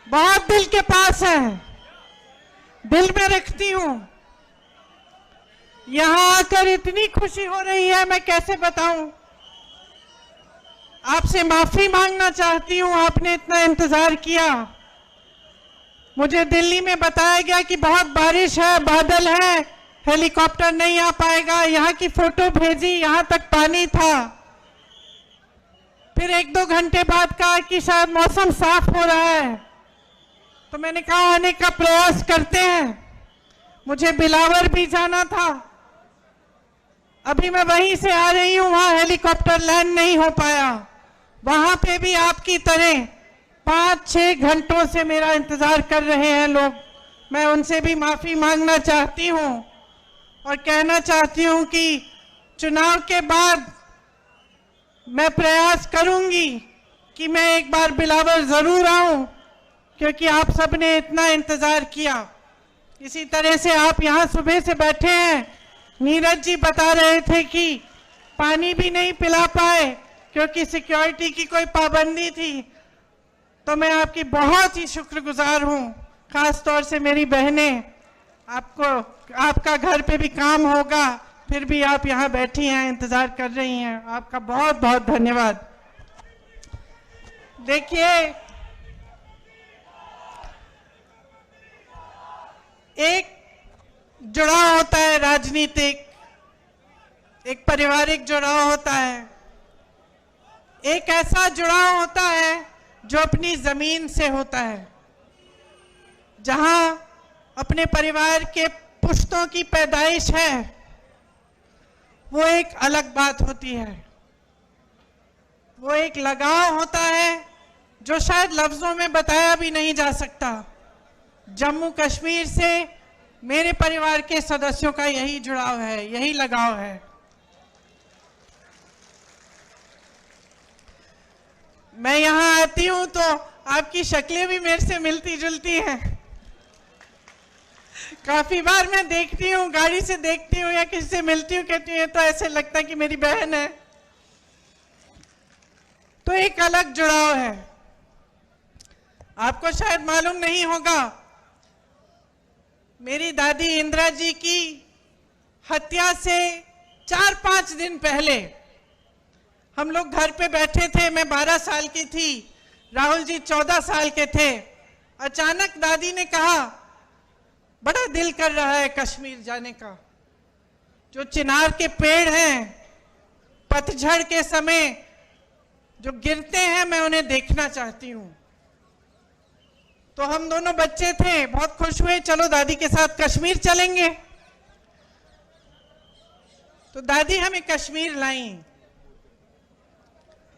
बहुत दिल के पास है, दिल में रखती हूं। यहां आकर इतनी खुशी हो रही है, मैं कैसे बताऊं। आपसे माफी मांगना चाहती हूं, आपने इतना इंतजार किया। मुझे दिल्ली में बताया गया कि बहुत बारिश है, बादल है, हेलीकॉप्टर नहीं आ पाएगा। यहाँ की फोटो भेजी, यहाँ तक पानी था। फिर 1-2 घंटे बाद कहा कि शायद मौसम साफ हो रहा है, तो मैंने कहा आने का प्रयास करते हैं। मुझे बिलावर भी जाना था, अभी मैं वहीं से आ रही हूं, वहां हेलीकॉप्टर लैंड नहीं हो पाया। वहां पे भी आपकी तरह 5-6 घंटों से मेरा इंतजार कर रहे हैं लोग। मैं उनसे भी माफी मांगना चाहती हूं और कहना चाहती हूं कि चुनाव के बाद मैं प्रयास करूंगी कि मैं एक बार बिलावर जरूर आऊं, क्योंकि आप सबने इतना इंतजार किया। इसी तरह से आप यहां सुबह से बैठे हैं। नीरज जी बता रहे थे कि पानी भी नहीं पिला पाए क्योंकि सिक्योरिटी की कोई पाबंदी थी। तो मैं आपकी बहुत ही शुक्रगुजार हूं, खास तौर से मेरी बहनें। आपका घर पे भी काम होगा, फिर भी आप यहाँ बैठी हैं, इंतजार कर रही हैं। आपका बहुत बहुत धन्यवाद। देखिए, एक जुड़ाव होता है राजनीतिक, एक पारिवारिक जुड़ाव होता है, एक ऐसा जुड़ाव होता है जो अपनी जमीन से होता है, जहां अपने परिवार के पुश्तों की पैदाइश है। वो एक अलग बात होती है, वो एक लगाव होता है जो शायद लफ्जों में बताया भी नहीं जा सकता। जम्मू कश्मीर से मेरे परिवार के सदस्यों का यही जुड़ाव है, यही लगाव है। मैं यहाँ आती हूँ तो आपकी शक्लें भी मेरे से मिलती जुलती हैं। काफी बार मैं देखती हूँ, गाड़ी से देखती हूँ या किसी से मिलती हूँ, कहती हूँ तो ऐसे लगता है कि मेरी बहन है। तो एक अलग जुड़ाव है। आपको शायद मालूम नहीं होगा, मेरी दादी इंदिरा जी की हत्या से 4-5 दिन पहले हम लोग घर पे बैठे थे। मैं 12 साल की थी, राहुल जी 14 साल के थे। अचानक दादी ने कहा, बड़ा दिल कर रहा है कश्मीर जाने का। जो चिनार के पेड़ हैं, पतझड़ के समय जो गिरते हैं, मैं उन्हें देखना चाहती हूं। तो हम दोनों बच्चे थे, बहुत खुश हुए, चलो दादी के साथ कश्मीर चलेंगे। तो दादी हमें कश्मीर लाई।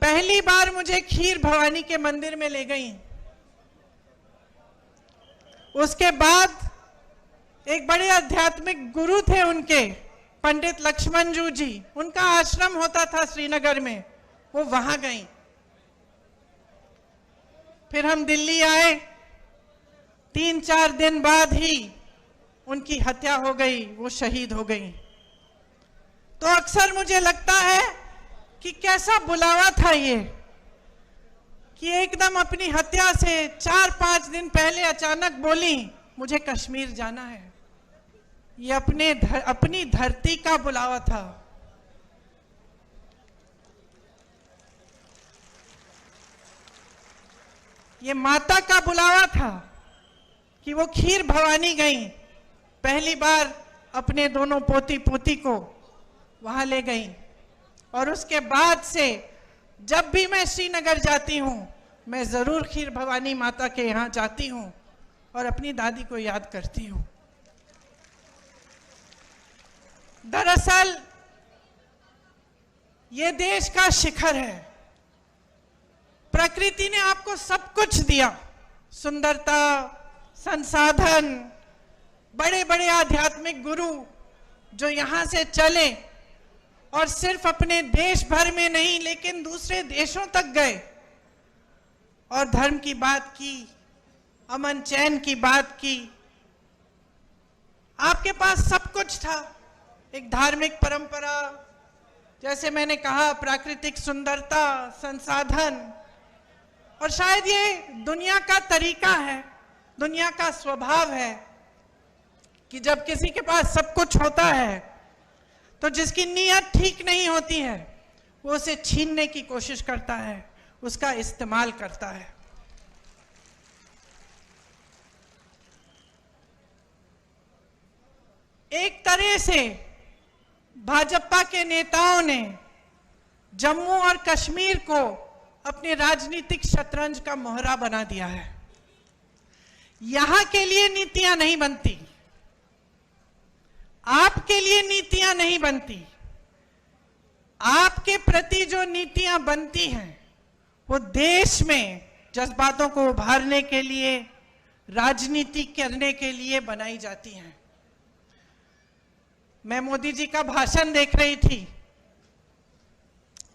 पहली बार मुझे खीर भवानी के मंदिर में ले गई। उसके बाद एक बड़े आध्यात्मिक गुरु थे उनके, पंडित लक्ष्मण जी, उनका आश्रम होता था श्रीनगर में, वो वहां गई। फिर हम दिल्ली आए। 3-4 दिन बाद ही उनकी हत्या हो गई, वो शहीद हो गई। तो अक्सर मुझे लगता है कि कैसा बुलावा था ये, कि एकदम अपनी हत्या से 4-5 दिन पहले अचानक बोली मुझे कश्मीर जाना है। ये अपनी धरती का बुलावा था। ये माता का बुलावा था कि वो खीर भवानी गई। पहली बार अपने दोनों पोती पोती को वहां ले गई। और उसके बाद से जब भी मैं श्रीनगर जाती हूं, मैं जरूर खीर भवानी माता के यहाँ जाती हूं और अपनी दादी को याद करती हूं। दरअसल ये देश का शिखर है। प्रकृति ने आपको सब कुछ दिया, सुंदरता, संसाधन, बड़े बड़े आध्यात्मिक गुरु जो यहां से चले और सिर्फ अपने देश भर में नहीं लेकिन दूसरे देशों तक गए और धर्म की बात की, अमन चैन की बात की। आपके पास सब कुछ था, एक धार्मिक परंपरा, जैसे मैंने कहा, प्राकृतिक सुंदरता, संसाधन, और शायद ये दुनिया का तरीका है, दुनिया का स्वभाव है कि जब किसी के पास सब कुछ होता है तो जिसकी नीयत ठीक नहीं होती है वो उसे छीनने की कोशिश करता है, उसका इस्तेमाल करता है। एक तरह से भाजपा के नेताओं ने जम्मू और कश्मीर को अपने राजनीतिक शतरंज का मोहरा बना दिया है। यहां के लिए नीतियां नहीं बनती, आपके लिए नीतियां नहीं बनती। आपके प्रति जो नीतियां बनती हैं वो देश में जज्बातों को उभारने के लिए, राजनीति करने के लिए बनाई जाती हैं। मैं मोदी जी का भाषण देख रही थी,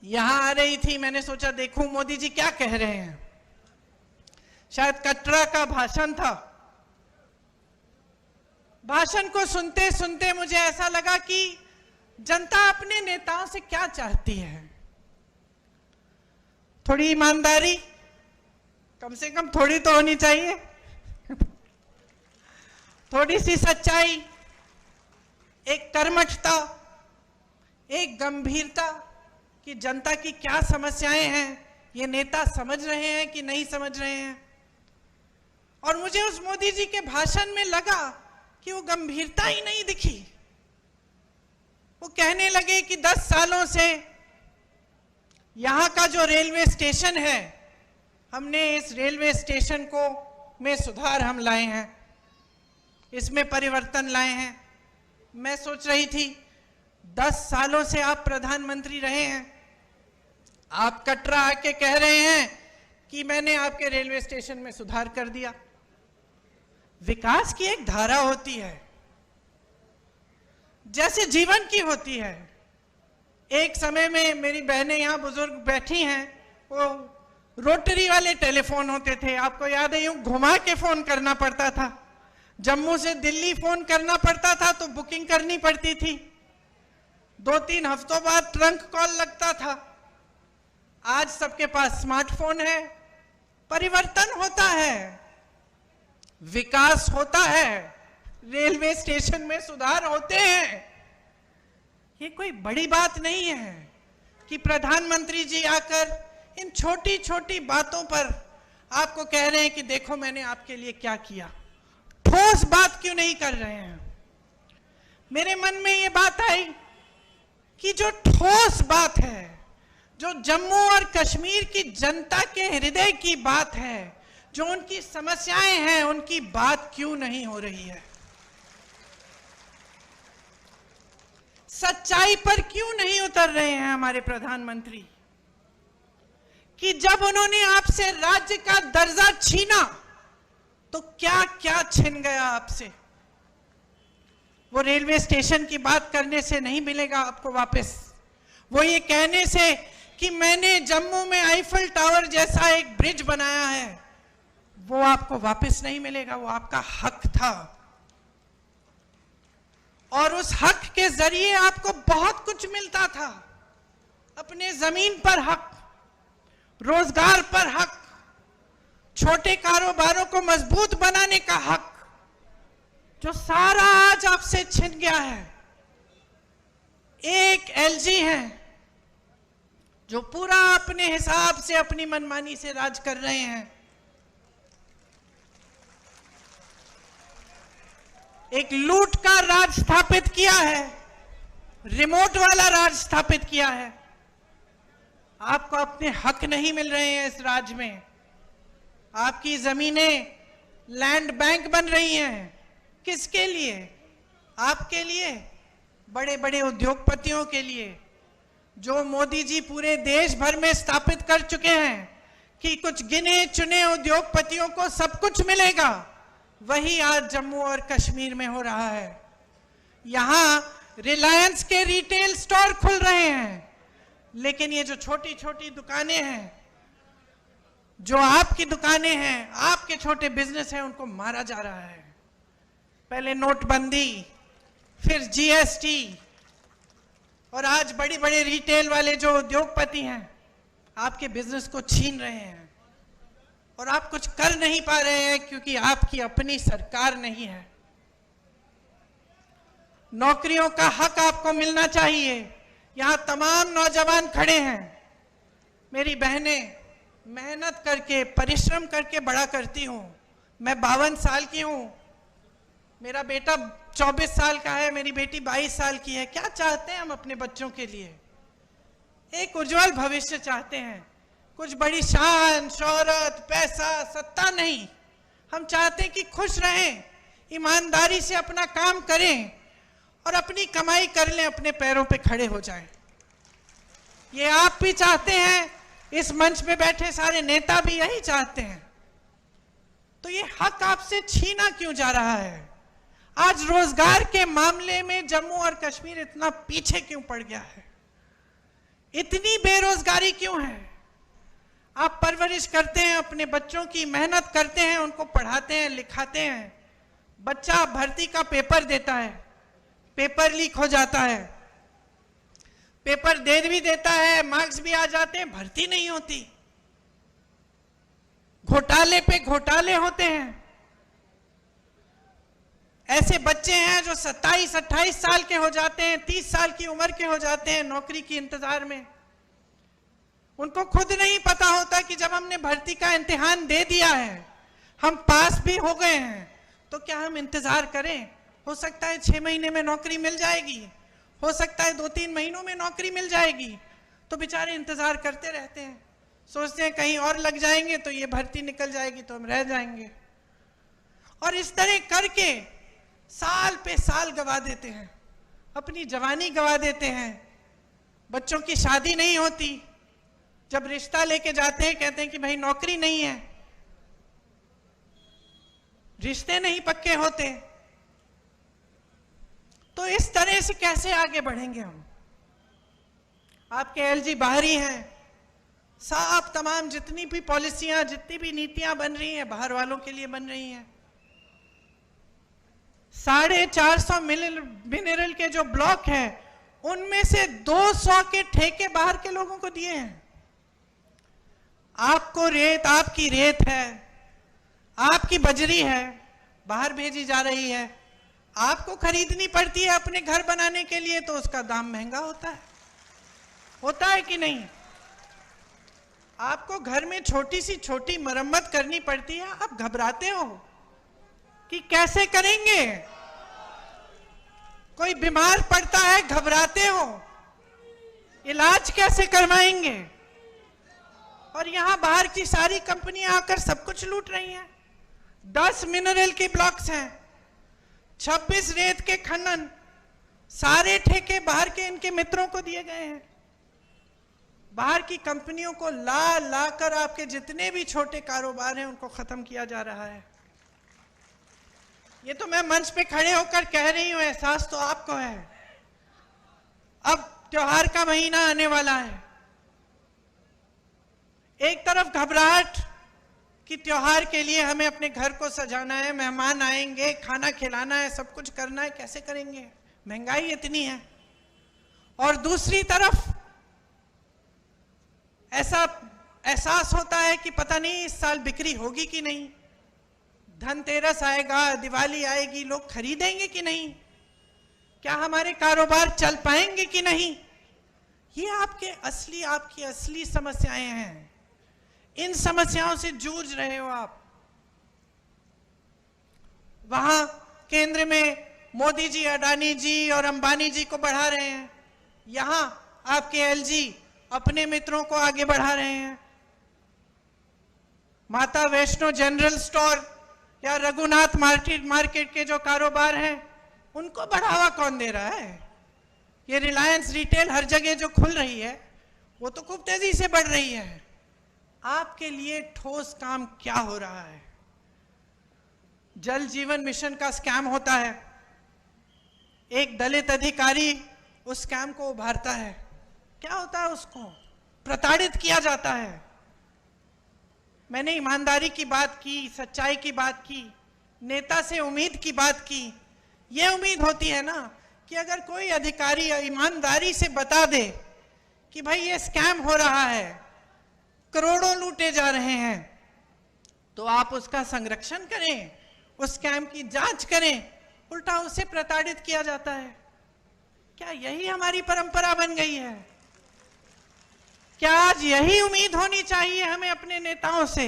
यहां आ रही थी, मैंने सोचा देखूं मोदी जी क्या कह रहे हैं। शायद कटरा का भाषण था। भाषण को सुनते सुनते मुझे ऐसा लगा कि जनता अपने नेताओं से क्या चाहती है। थोड़ी ईमानदारी, कम से कम थोड़ी तो होनी चाहिए, थोड़ी सी सच्चाई, एक कर्मठता, एक गंभीरता कि जनता की क्या समस्याएं हैं, ये नेता समझ रहे हैं कि नहीं समझ रहे हैं। और मुझे उस मोदी जी के भाषण में लगा कि वो गंभीरता ही नहीं दिखी। वो कहने लगे कि 10 सालों से यहां का जो रेलवे स्टेशन है, हमने इस रेलवे स्टेशन को में सुधार हम लाए हैं, इसमें परिवर्तन लाए हैं। मैं सोच रही थी 10 सालों से आप प्रधानमंत्री रहे हैं, आप कटरा आके कह रहे हैं कि मैंने आपके रेलवे स्टेशन में सुधार कर दिया। विकास की एक धारा होती है, जैसे जीवन की होती है। एक समय में मेरी बहनें यहां बुजुर्ग बैठी हैं, वो रोटरी वाले टेलीफोन होते थे, आपको याद है, यूं घुमा के फोन करना पड़ता था। जम्मू से दिल्ली फोन करना पड़ता था तो बुकिंग करनी पड़ती थी, 2-3 हफ्तों बाद ट्रंक कॉल लगता था। आज सबके पास स्मार्टफोन है। परिवर्तन होता है, विकास होता है, रेलवे स्टेशन में सुधार होते हैं। ये कोई बड़ी बात नहीं है कि प्रधानमंत्री जी आकर इन छोटी छोटी बातों पर आपको कह रहे हैं कि देखो मैंने आपके लिए क्या किया। ठोस बात क्यों नहीं कर रहे हैं? मेरे मन में ये बात आई कि जो ठोस बात है, जो जम्मू और कश्मीर की जनता के हृदय की बात है, जो उनकी समस्याएं हैं, उनकी बात क्यों नहीं हो रही है? सच्चाई पर क्यों नहीं उतर रहे हैं हमारे प्रधानमंत्री? कि जब उन्होंने आपसे राज्य का दर्जा छीना तो क्या क्या छिन गया आपसे? वो रेलवे स्टेशन की बात करने से नहीं मिलेगा आपको वापस। वो ये कहने से कि मैंने जम्मू में आईफल टावर जैसा एक ब्रिज बनाया है, वो आपको वापस नहीं मिलेगा। वो आपका हक था और उस हक के जरिए आपको बहुत कुछ मिलता था। अपने जमीन पर हक, रोजगार पर हक, छोटे कारोबारों को मजबूत बनाने का हक, जो सारा आज आपसे छिन गया है। एक एलजी है जो पूरा अपने हिसाब से, अपनी मनमानी से राज कर रहे हैं। एक लूट का राज स्थापित किया है, रिमोट वाला राज स्थापित किया है। आपको अपने हक नहीं मिल रहे हैं इस राज्य में। आपकी जमीनें लैंड बैंक बन रही हैं। किसके लिए? आपके लिए, बड़े बड़े उद्योगपतियों के लिए, जो मोदी जी पूरे देश भर में स्थापित कर चुके हैं कि कुछ गिने चुने उद्योगपतियों को सब कुछ मिलेगा। वही आज जम्मू और कश्मीर में हो रहा है। यहां रिलायंस के रिटेल स्टोर खुल रहे हैं, लेकिन ये जो छोटी छोटी दुकानें हैं, जो आपकी दुकानें हैं, आपके छोटे बिजनेस हैं, उनको मारा जा रहा है। पहले नोटबंदी, फिर जीएसटी, और आज बड़ी बड़े रिटेल वाले जो उद्योगपति हैं आपके बिजनेस को छीन रहे हैं। और आप कुछ कर नहीं पा रहे हैं क्योंकि आपकी अपनी सरकार नहीं है। नौकरियों का हक आपको मिलना चाहिए। यहां तमाम नौजवान खड़े हैं, मेरी बहनें मेहनत करके परिश्रम करके बड़ा करती हूं। मैं 52 साल की हूं, मेरा बेटा 24 साल का है, मेरी बेटी 22 साल की है। क्या चाहते हैं हम अपने बच्चों के लिए? एक उज्जवल भविष्य चाहते हैं, कुछ बड़ी शान शोहरत पैसा सत्ता नहीं। हम चाहते हैं कि खुश रहें, ईमानदारी से अपना काम करें और अपनी कमाई कर लें, अपने पैरों पे खड़े हो जाएं। ये आप भी चाहते हैं, इस मंच पे बैठे सारे नेता भी यही चाहते हैं। तो ये हक आपसे छीना क्यों जा रहा है? आज रोजगार के मामले में जम्मू और कश्मीर इतना पीछे क्यों पड़ गया है? इतनी बेरोजगारी क्यों है? आप परवरिश करते हैं अपने बच्चों की, मेहनत करते हैं, उनको पढ़ाते हैं लिखाते हैं। बच्चा भर्ती का पेपर देता है, पेपर लीक हो जाता है, पेपर दे भी देता है, मार्क्स भी आ जाते हैं, भर्ती नहीं होती। घोटाले पे घोटाले होते हैं। ऐसे बच्चे हैं जो 27-28 साल के हो जाते हैं, 30 साल की उम्र के हो जाते हैं नौकरी की इंतजार में। उनको खुद नहीं पता होता कि जब हमने भर्ती का इम्तिहान दे दिया है, हम पास भी हो गए हैं, तो क्या हम इंतजार करें? हो सकता है 6 महीने में नौकरी मिल जाएगी, हो सकता है 2-3 महीनों में नौकरी मिल जाएगी। तो बेचारे इंतजार करते रहते हैं, सोचते हैं कहीं और लग जाएंगे तो ये भर्ती निकल जाएगी तो हम रह जाएंगे। और इस तरह करके साल पे साल गवा देते हैं, अपनी जवानी गवा देते हैं। बच्चों की शादी नहीं होती, जब रिश्ता लेके जाते हैं कहते हैं कि भाई नौकरी नहीं है, रिश्ते नहीं पक्के होते। तो इस तरह से कैसे आगे बढ़ेंगे हम? आपके एलजी बाहरी हैं, साफ तमाम जितनी भी पॉलिसियां, जितनी भी नीतियां बन रही हैं बाहर वालों के लिए बन रही हैं। 450 मिनरल के जो ब्लॉक हैं उनमें से 200 के ठेके बाहर के लोगों को दिए हैं। आपको रेत, आपकी रेत है, आपकी बजरी है, बाहर भेजी जा रही है, आपको खरीदनी पड़ती है अपने घर बनाने के लिए, तो उसका दाम महंगा होता है कि नहीं? आपको घर में छोटी सी छोटी मरम्मत करनी पड़ती है, आप घबराते हो कि कैसे करेंगे। कोई बीमार पड़ता है, घबराते हो, इलाज कैसे करवाएंगे। और यहां बाहर की सारी कंपनियां आकर सब कुछ लूट रही हैं। 10 मिनरल के ब्लॉक्स हैं, 26 रेत के खनन, सारे ठेके बाहर के इनके मित्रों को दिए गए हैं। बाहर की कंपनियों को ला कर आपके जितने भी छोटे कारोबार हैं उनको खत्म किया जा रहा है। ये तो मैं मंच पे खड़े होकर कह रही हूं, एहसास तो आपको है। अब त्योहार का महीना आने वाला है, एक तरफ घबराहट कि त्योहार के लिए हमें अपने घर को सजाना है, मेहमान आएंगे, खाना खिलाना है, सब कुछ करना है, कैसे करेंगे, महंगाई इतनी है। और दूसरी तरफ ऐसा एहसास होता है कि पता नहीं इस साल बिक्री होगी कि नहीं, धनतेरस आएगा, दिवाली आएगी, लोग खरीदेंगे कि नहीं, क्या हमारे कारोबार चल पाएंगे कि नहीं। ये आपकी असली समस्याएं हैं। इन समस्याओं से जूझ रहे हो आप। वहां केंद्र में मोदी जी, अडानी जी और अंबानी जी को बढ़ा रहे हैं, यहां आपके एलजी अपने मित्रों को आगे बढ़ा रहे हैं। माता वैष्णो जनरल स्टोर या रघुनाथ मार्केट के जो कारोबार हैं उनको बढ़ावा कौन दे रहा है? ये रिलायंस रिटेल हर जगह जो खुल रही है वो तो खूब तेजी से बढ़ रही है। आपके लिए ठोस काम क्या हो रहा है? जल जीवन मिशन का स्कैम होता है, एक दलित अधिकारी उस स्कैम को उभारता है। क्या होता है? उसको प्रताड़ित किया जाता है। मैंने ईमानदारी की बात की, सच्चाई की बात की, नेता से उम्मीद की बात की। ये उम्मीद होती है ना कि अगर कोई अधिकारी ईमानदारी से बता दे कि भाई ये स्कैम हो रहा है, करोड़ों लूटे जा रहे हैं, तो आप उसका संरक्षण करें, उस स्कैम की जांच करें, उल्टा उसे प्रताड़ित किया जाता है। क्या यही हमारी परंपरा बन गई है? क्या आज यही उम्मीद होनी चाहिए हमें अपने नेताओं से?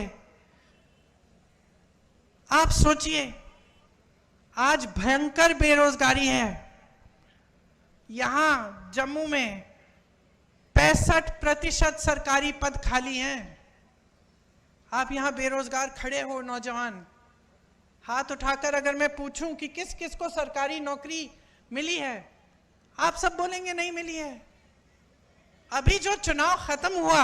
आप सोचिए, आज भयंकर बेरोजगारी है। यहां जम्मू में 65% सरकारी पद खाली हैं। आप यहां बेरोजगार खड़े हो, नौजवान, हाथ उठाकर अगर मैं पूछूं कि किस किस को सरकारी नौकरी मिली है, आप सब बोलेंगे नहीं मिली है। अभी जो चुनाव खत्म हुआ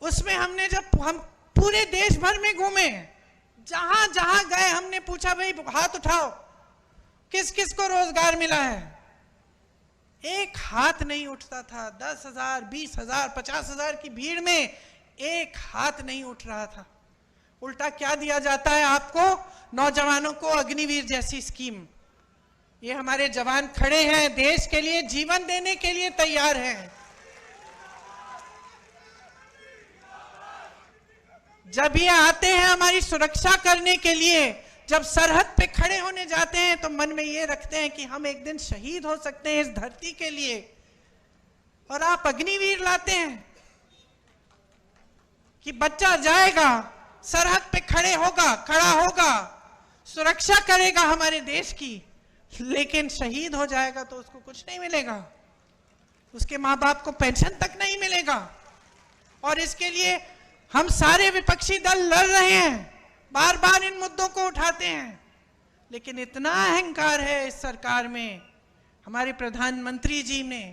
उसमें हमने जब हम पूरे देश भर में घूमे, जहां जहां गए हमने पूछा, भाई हाथ उठाओ, किस किस को रोजगार मिला है? एक हाथ नहीं उठता था। 10,000, 20,000, 50,000 की भीड़ में एक हाथ नहीं उठ रहा था। उल्टा क्या दिया जाता है आपको? नौजवानों को अग्निवीर जैसी स्कीम। ये हमारे जवान खड़े हैं, देश के लिए जीवन देने के लिए तैयार हैं। जब ये आते हैं हमारी सुरक्षा करने के लिए, जब सरहद पे खड़े होने जाते हैं, तो मन में ये रखते हैं कि हम एक दिन शहीद हो सकते हैं इस धरती के लिए, और आप अग्निवीर लाते हैं कि बच्चा जाएगा, सरहद पे खड़ा होगा, सुरक्षा करेगा हमारे देश की, लेकिन शहीद हो जाएगा तो उसको कुछ नहीं मिलेगा, उसके माँ बाप को पेंशन तक नहीं मिलेगा। और इसके लिए हम सारे विपक्षी दल लड़ रहे हैं, बार बार इन मुद्दों को उठाते हैं, लेकिन इतना अहंकार है इस सरकार में, हमारे प्रधानमंत्री जी ने,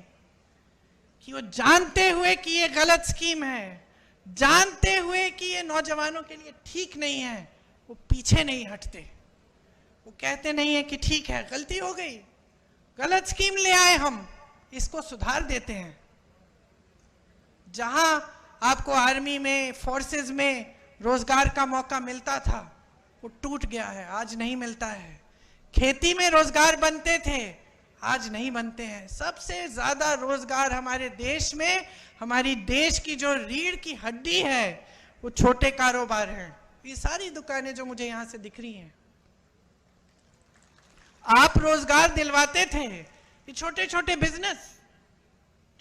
कि वो जानते हुए कि ये गलत स्कीम है, जानते हुए कि ये नौजवानों के लिए ठीक नहीं है, वो पीछे नहीं हटते। वो कहते नहीं है कि ठीक है, गलती हो गई, गलत स्कीम ले आए, हम इसको सुधार देते हैं। जहां आपको आर्मी में, फोर्सेस में रोजगार का मौका मिलता था, वो टूट गया है, आज नहीं मिलता है। खेती में रोजगार बनते थे, आज नहीं बनते हैं। सबसे ज्यादा रोजगार हमारे देश में, हमारी देश की जो रीढ़ की हड्डी है, वो छोटे कारोबार हैं। ये सारी दुकानें जो मुझे यहां से दिख रही हैं, आप रोजगार दिलवाते थे। ये छोटे छोटे बिजनेस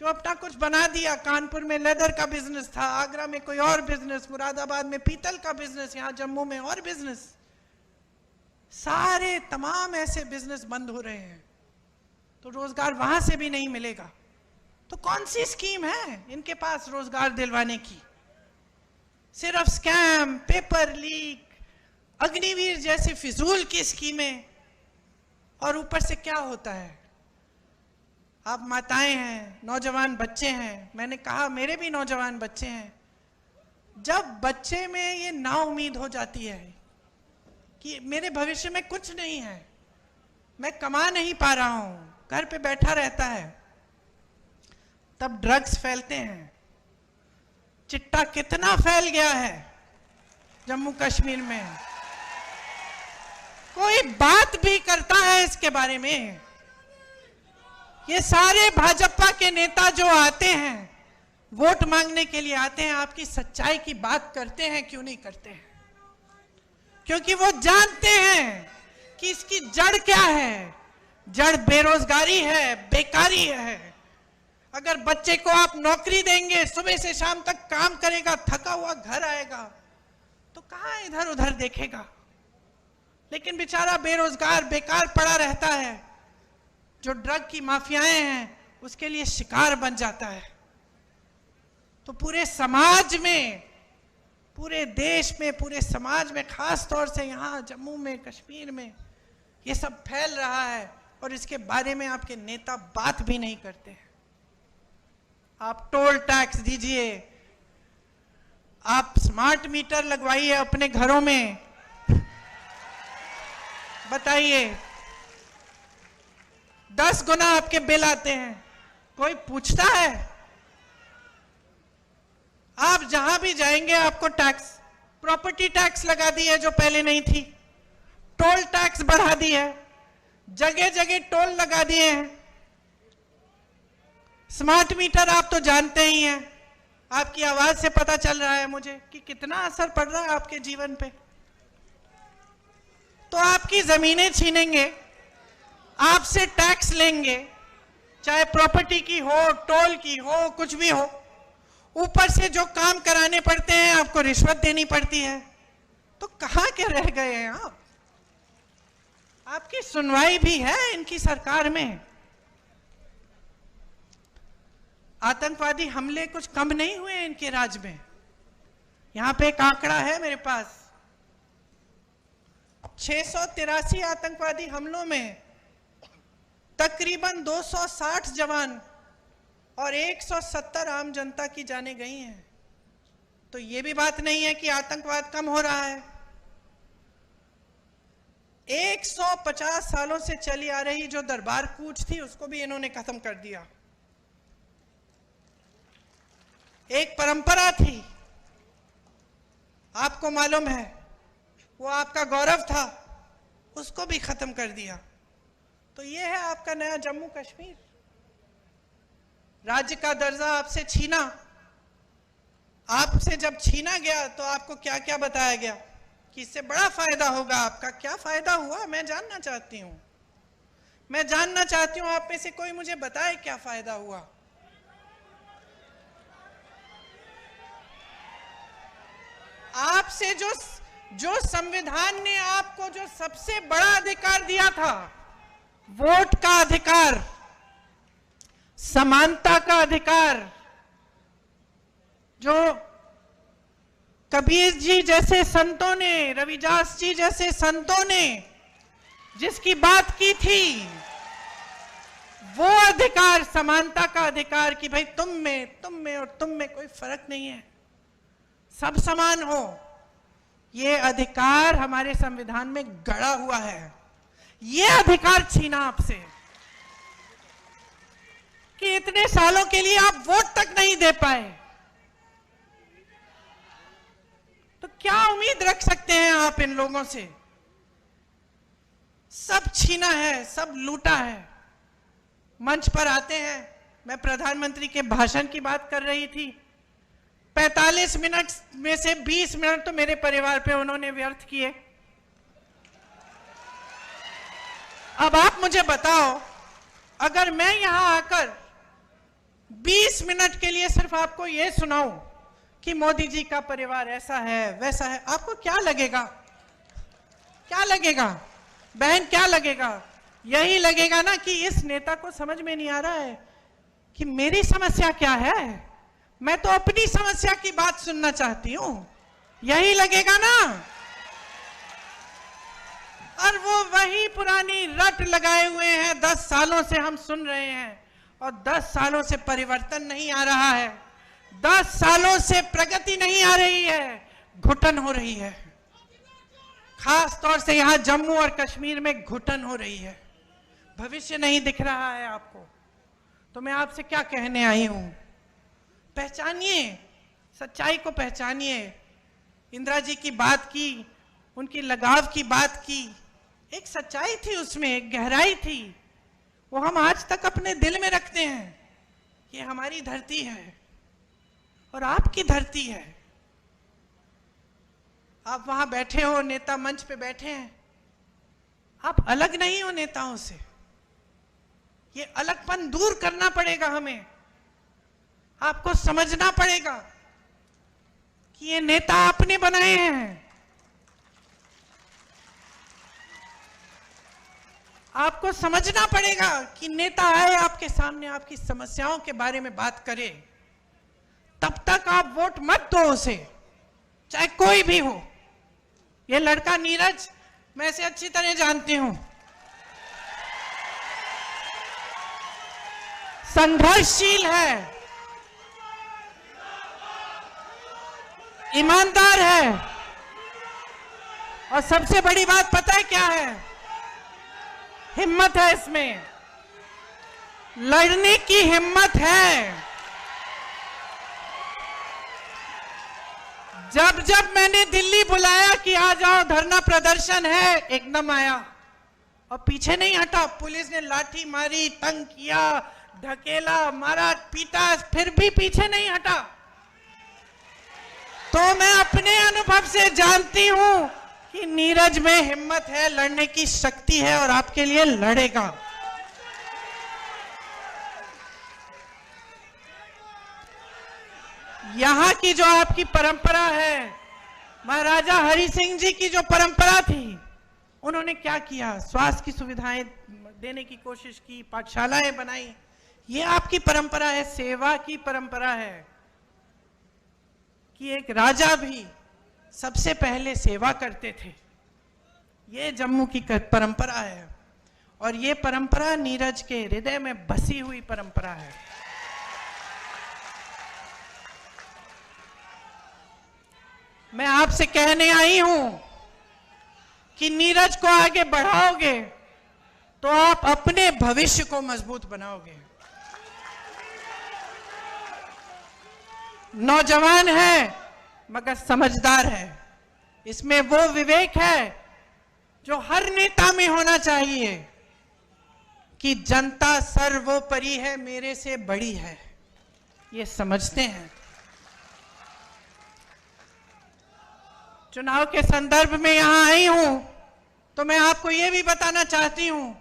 जो अपना कुछ बना दिया, कानपुर में लेदर का बिजनेस था, आगरा में कोई और बिजनेस, मुरादाबाद में पीतल का बिजनेस, यहां जम्मू में और बिजनेस, सारे तमाम ऐसे बिजनेस बंद हो रहे हैं, तो रोजगार वहां से भी नहीं मिलेगा। तो कौन सी स्कीम है इनके पास रोजगार दिलवाने की? सिर्फ स्कैम, पेपर लीक, अग्निवीर जैसी फिजूल की स्कीमें। और ऊपर से क्या होता है, आप माताएं हैं, नौजवान बच्चे हैं, मैंने कहा मेरे भी नौजवान बच्चे हैं, जब बच्चे में ये नाउम्मीद हो जाती है कि मेरे भविष्य में कुछ नहीं है, मैं कमा नहीं पा रहा हूं, घर पे बैठा रहता है, तब ड्रग्स फैलते हैं। चिट्टा कितना फैल गया है जम्मू कश्मीर में, कोई बात भी करता है इसके बारे में? ये सारे भाजपा के नेता जो आते हैं, वोट मांगने के लिए आते हैं, आपकी सच्चाई की बात करते हैं क्यों नहीं करते हैं? क्योंकि वो जानते हैं कि इसकी जड़ क्या है। जड़ बेरोजगारी है, बेकारी है। अगर बच्चे को आप नौकरी देंगे, सुबह से शाम तक काम करेगा, थका हुआ घर आएगा, तो कहां इधर उधर देखेगा? लेकिन बेचारा बेरोजगार बेकार पड़ा रहता है, जो ड्रग की माफियाएं हैं उसके लिए शिकार बन जाता है। तो पूरे समाज में, पूरे देश में, पूरे समाज में, खास तौर से यहाँ जम्मू में, कश्मीर में ये सब फैल रहा है, और इसके बारे में आपके नेता बात भी नहीं करते हैं। आप टोल टैक्स दीजिए, आप स्मार्ट मीटर लगवाइए अपने घरों में, बताइए 10 गुना आपके बिल आते हैं, कोई पूछता है? आप जहां भी जाएंगे आपको टैक्स, प्रॉपर्टी टैक्स लगा दी है जो पहले नहीं थी, टोल टैक्स बढ़ा दी है, जगह जगह टोल लगा दिए हैं, स्मार्ट मीटर आप तो जानते ही हैं, आपकी आवाज से पता चल रहा है मुझे कि कितना असर पड़ रहा है आपके जीवन पे। तो आपकी जमीनें छीनेंगे, आपसे टैक्स लेंगे, चाहे प्रॉपर्टी की हो, टोल की हो, कुछ भी हो। ऊपर से जो काम कराने पड़ते हैं आपको रिश्वत देनी पड़ती है। तो कहां के रह गए हैं आप? आपकी सुनवाई भी है इनकी सरकार में। आतंकवादी हमले कुछ कम नहीं हुए इनके राज में। यहां पे एक आंकड़ा है मेरे पास, 683 आतंकवादी हमलों में तकरीबन 260 जवान और 170 आम जनता की जानें गई हैं। तो ये भी बात नहीं है कि आतंकवाद कम हो रहा है। 150 सालों से चली आ रही जो दरबार कूच थी उसको भी इन्होंने खत्म कर दिया। एक परंपरा थी, आपको मालूम है, वो आपका गौरव था, उसको भी खत्म कर दिया। तो ये है आपका नया जम्मू कश्मीर। राज्य का दर्जा आपसे छीना। आपसे जब छीना गया तो आपको क्या क्या बताया गया कि इससे बड़ा फायदा होगा। आपका क्या फायदा हुआ मैं जानना चाहती हूं। मैं जानना चाहती हूं आप में से कोई मुझे बताए क्या फायदा हुआ। आपसे जो संविधान ने आपको जो सबसे बड़ा अधिकार दिया था, वोट का अधिकार, समानता का अधिकार, जो कबीर जी जैसे संतों ने, रविदास जी जैसे संतों ने जिसकी बात की थी, वो अधिकार, समानता का अधिकार कि भाई तुम में और तुम में कोई फर्क नहीं है, सब समान हो, ये अधिकार हमारे संविधान में गड़ा हुआ है। ये अधिकार छीना आपसे कि इतने सालों के लिए आप वोट तक नहीं दे पाए। तो क्या उम्मीद रख सकते हैं आप इन लोगों से? सब छीना है, सब लूटा है। मंच पर आते हैं, मैं प्रधानमंत्री के भाषण की बात कर रही थी, 45 मिनट में से 20 मिनट तो मेरे परिवार पे उन्होंने व्यर्थ किए। अब आप मुझे बताओ, अगर मैं यहां आकर 20 मिनट के लिए सिर्फ आपको यह सुनाऊं कि मोदी जी का परिवार ऐसा है, वैसा है, आपको क्या लगेगा? क्या लगेगा बहन, क्या लगेगा? यही लगेगा ना कि इस नेता को समझ में नहीं आ रहा है कि मेरी समस्या क्या है, मैं तो अपनी समस्या की बात सुनना चाहती हूं। यही लगेगा ना। और वो वही पुरानी रट लगाए हुए हैं, 10 सालों से हम सुन रहे हैं और 10 सालों से परिवर्तन नहीं आ रहा है, 10 सालों से प्रगति नहीं आ रही है, घुटन हो रही है। खास तौर से यहां जम्मू और कश्मीर में घुटन हो रही है, भविष्य नहीं दिख रहा है आपको। तो मैं आपसे क्या कहने आई हूं, पहचानिए, सच्चाई को पहचानिए। इंदिरा जी की बात की, उनकी लगाव की बात की, एक सच्चाई थी उसमें, एक गहराई थी, वो हम आज तक अपने दिल में रखते हैं। ये हमारी धरती है और आपकी धरती है। आप वहां बैठे हो, नेता मंच पे बैठे हैं, आप अलग नहीं हो नेताओं से। ये अलगपन दूर करना पड़ेगा हमें। आपको समझना पड़ेगा कि ये नेता आपने बनाए हैं। आपको समझना पड़ेगा कि नेता आए आपके सामने, आपकी समस्याओं के बारे में बात करे, तब तक आप वोट मत दो उसे, चाहे कोई भी हो। ये लड़का नीरज, मैं इसे अच्छी तरह जानती हूं, संघर्षशील है, ईमानदार है, और सबसे बड़ी बात पता है क्या है? हिम्मत है इसमें, लड़ने की हिम्मत है। जब जब मैंने दिल्ली बुलाया कि आ जाओ धरना प्रदर्शन है, एकदम आया और पीछे नहीं हटा। पुलिस ने लाठी मारी, तंग किया, ढकेला, मारा, पीटा, फिर भी पीछे नहीं हटा। तो मैं अपने अनुभव से जानती हूं कि नीरज में हिम्मत है, लड़ने की शक्ति है और आपके लिए लड़ेगा। यहां की जो आपकी परंपरा है, महाराजा हरि सिंह जी की जो परंपरा थी, उन्होंने क्या किया? स्वास्थ्य की सुविधाएं देने की कोशिश की, पाठशालाएं बनाई। ये आपकी परंपरा है, सेवा की परंपरा है कि एक राजा भी सबसे पहले सेवा करते थे। ये जम्मू की परंपरा है और ये परंपरा नीरज के हृदय में बसी हुई परंपरा है। मैं आपसे कहने आई हूं कि नीरज को आगे बढ़ाओगे तो आप अपने भविष्य को मजबूत बनाओगे। नौजवान है मगर समझदार है। इसमें वो विवेक है जो हर नेता में होना चाहिए कि जनता सर्वोपरि है, मेरे से बड़ी है, ये समझते हैं। चुनाव के संदर्भ में यहां आई हूं तो मैं आपको यह भी बताना चाहती हूं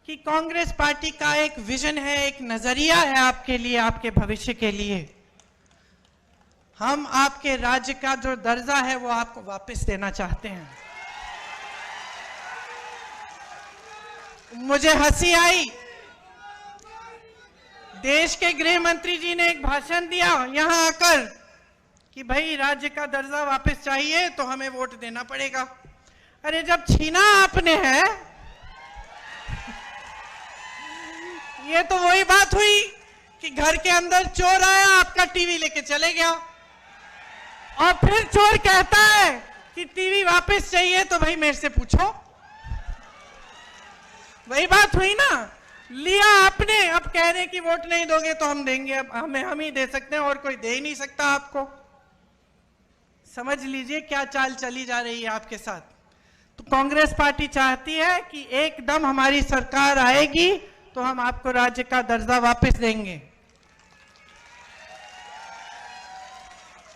कि कांग्रेस पार्टी का एक विजन है, एक नजरिया है आपके लिए, आपके भविष्य के लिए। हम आपके राज्य का जो दर्जा है वो आपको वापस देना चाहते हैं। मुझे हंसी आई, देश के गृह मंत्री जी ने एक भाषण दिया यहां आकर कि भाई राज्य का दर्जा वापस चाहिए तो हमें वोट देना पड़ेगा। अरे जब छीना आपने है, ये तो वही बात हुई कि घर के अंदर चोर आया, आपका टीवी लेके चले गया और फिर चोर कहता है कि टीवी वापस चाहिए तो भाई मेरे से पूछो। वही बात हुई ना, लिया आपने, अब कह रहे कि वोट नहीं दोगे तो हम देंगे। अब हम ही दे सकते हैं और कोई दे ही नहीं सकता आपको। समझ लीजिए क्या चाल चली जा रही है आपके साथ। तो कांग्रेस पार्टी चाहती है कि एकदम हमारी सरकार आएगी तो हम आपको राज्य का दर्जा वापस देंगे।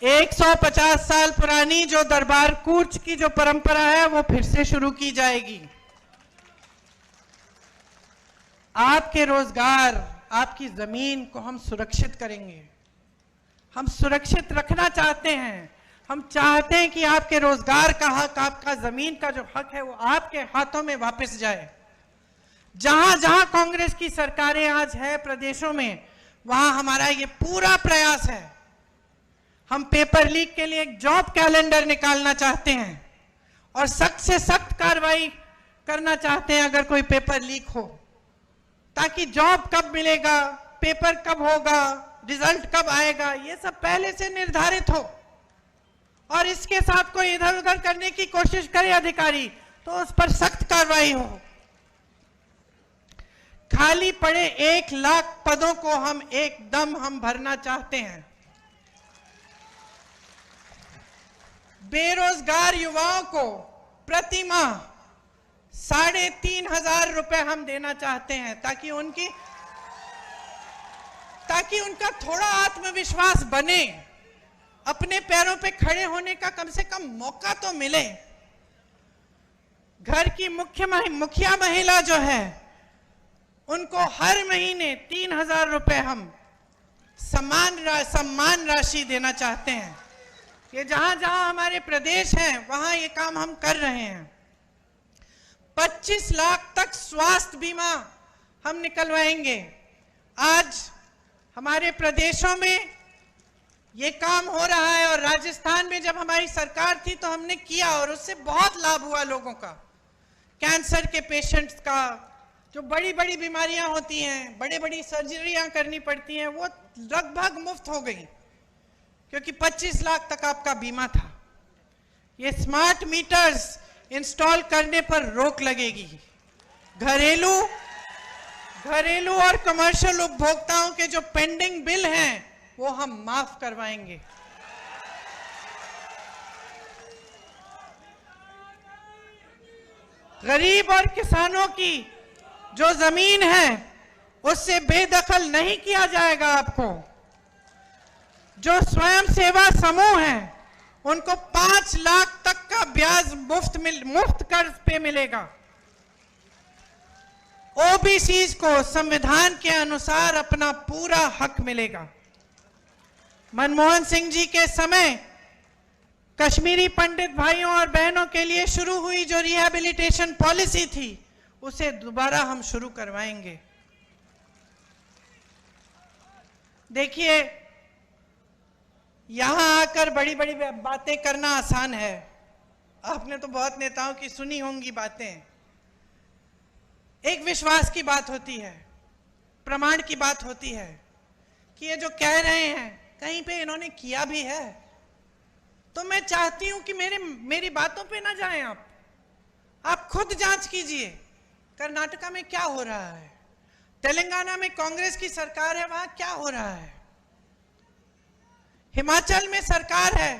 150 साल पुरानी जो दरबार कूच की जो परंपरा है वो फिर से शुरू की जाएगी। आपके रोजगार, आपकी जमीन को हम सुरक्षित करेंगे। हम सुरक्षित रखना चाहते हैं। हम चाहते हैं कि आपके रोजगार का हक, आपका जमीन का जो हक है वो आपके हाथों में वापस जाए। जहां जहां कांग्रेस की सरकारें आज है प्रदेशों में, वहां हमारा ये पूरा प्रयास है। हम पेपर लीक के लिए एक जॉब कैलेंडर निकालना चाहते हैं और सख्त से सख्त कार्रवाई करना चाहते हैं अगर कोई पेपर लीक हो, ताकि जॉब कब मिलेगा, पेपर कब होगा, रिजल्ट कब आएगा, ये सब पहले से निर्धारित हो। और इसके साथ कोई इधर उधर करने की कोशिश करे अधिकारी तो उस पर सख्त कार्रवाई हो। खाली पड़े 1 लाख पदों को हम एकदम भरना चाहते हैं। बेरोजगार युवाओं को प्रति माह 3,500 रुपए हम देना चाहते हैं ताकि उनका थोड़ा आत्मविश्वास बने, अपने पैरों पे खड़े होने का कम से कम मौका तो मिले। घर की मुखिया महिला जो है उनको हर महीने 3,000 रुपए हम सम्मान राशि देना चाहते हैं। ये जहां जहां हमारे प्रदेश हैं वहां ये काम हम कर रहे हैं। 25 लाख तक स्वास्थ्य बीमा हम निकलवाएंगे। आज हमारे प्रदेशों में ये काम हो रहा है और राजस्थान में जब हमारी सरकार थी तो हमने किया और उससे बहुत लाभ हुआ लोगों का। कैंसर के पेशेंट्स का, जो बड़ी बड़ी बीमारियां होती हैं, बड़ी बड़ी सर्जरियां करनी पड़ती हैं, वो लगभग मुफ्त हो गई क्योंकि 25 लाख तक आपका बीमा था। ये स्मार्ट मीटर्स इंस्टॉल करने पर रोक लगेगी। घरेलू और कमर्शियल उपभोक्ताओं के जो पेंडिंग बिल हैं वो हम माफ करवाएंगे। गरीब और किसानों की जो जमीन है उससे बेदखल नहीं किया जाएगा। आपको जो स्वयं सेवा समूह हैं उनको 5 लाख तक का ब्याज मुफ्त कर्ज पे मिलेगा। ओबीसीज को संविधान के अनुसार अपना पूरा हक मिलेगा। मनमोहन सिंह जी के समय कश्मीरी पंडित भाइयों और बहनों के लिए शुरू हुई जो रिहैबिलिटेशन पॉलिसी थी, उसे दोबारा हम शुरू करवाएंगे। देखिए, यहां आकर बड़ी बड़ी बातें करना आसान है। आपने तो बहुत नेताओं की सुनी होंगी बातें। एक विश्वास की बात होती है, प्रमाण की बात होती है कि ये जो कह रहे हैं कहीं पे इन्होंने किया भी है। तो मैं चाहती हूं कि मेरी बातों पे ना जाएं आप खुद जांच कीजिए। कर्नाटका में क्या हो रहा है, तेलंगाना में कांग्रेस की सरकार है, वहां क्या हो रहा है, हिमाचल में सरकार है,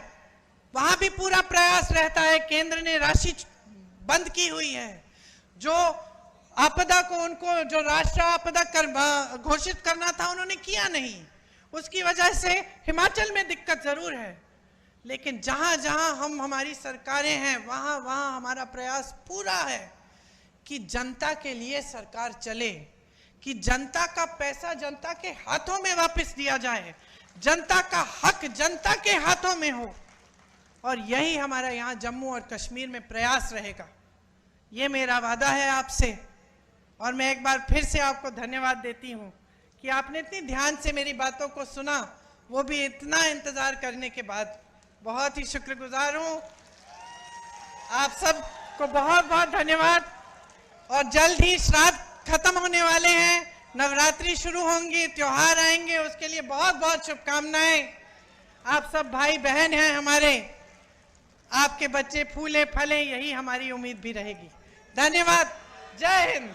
वहां भी पूरा प्रयास रहता है, केंद्र ने राशि बंद की हुई है। जो आपदा को उनको जो राष्ट्रीय आपदा घोषित करना था उन्होंने किया नहीं, उसकी वजह से हिमाचल में दिक्कत जरूर है। लेकिन जहां जहां हमारी सरकारें हैं वहां वहां हमारा प्रयास पूरा है कि जनता के लिए सरकार चले, कि जनता का पैसा जनता के हाथों में वापस दिया जाए, जनता का हक जनता के हाथों में हो। और यही हमारा यहाँ जम्मू और कश्मीर में प्रयास रहेगा। ये मेरा वादा है आपसे। और मैं एक बार फिर से आपको धन्यवाद देती हूँ कि आपने इतनी ध्यान से मेरी बातों को सुना, वो भी इतना इंतजार करने के बाद। बहुत ही शुक्रगुजार हूँ। आप सब को बहुत बहुत धन्यवाद। और जल्द ही श्राद्ध खत्म होने वाले हैं, नवरात्रि शुरू होंगी, त्योहार आएंगे, उसके लिए बहुत बहुत शुभकामनाएं। आप सब भाई बहन हैं हमारे, आपके बच्चे फूले फले, यही हमारी उम्मीद भी रहेगी। धन्यवाद। जय हिंद।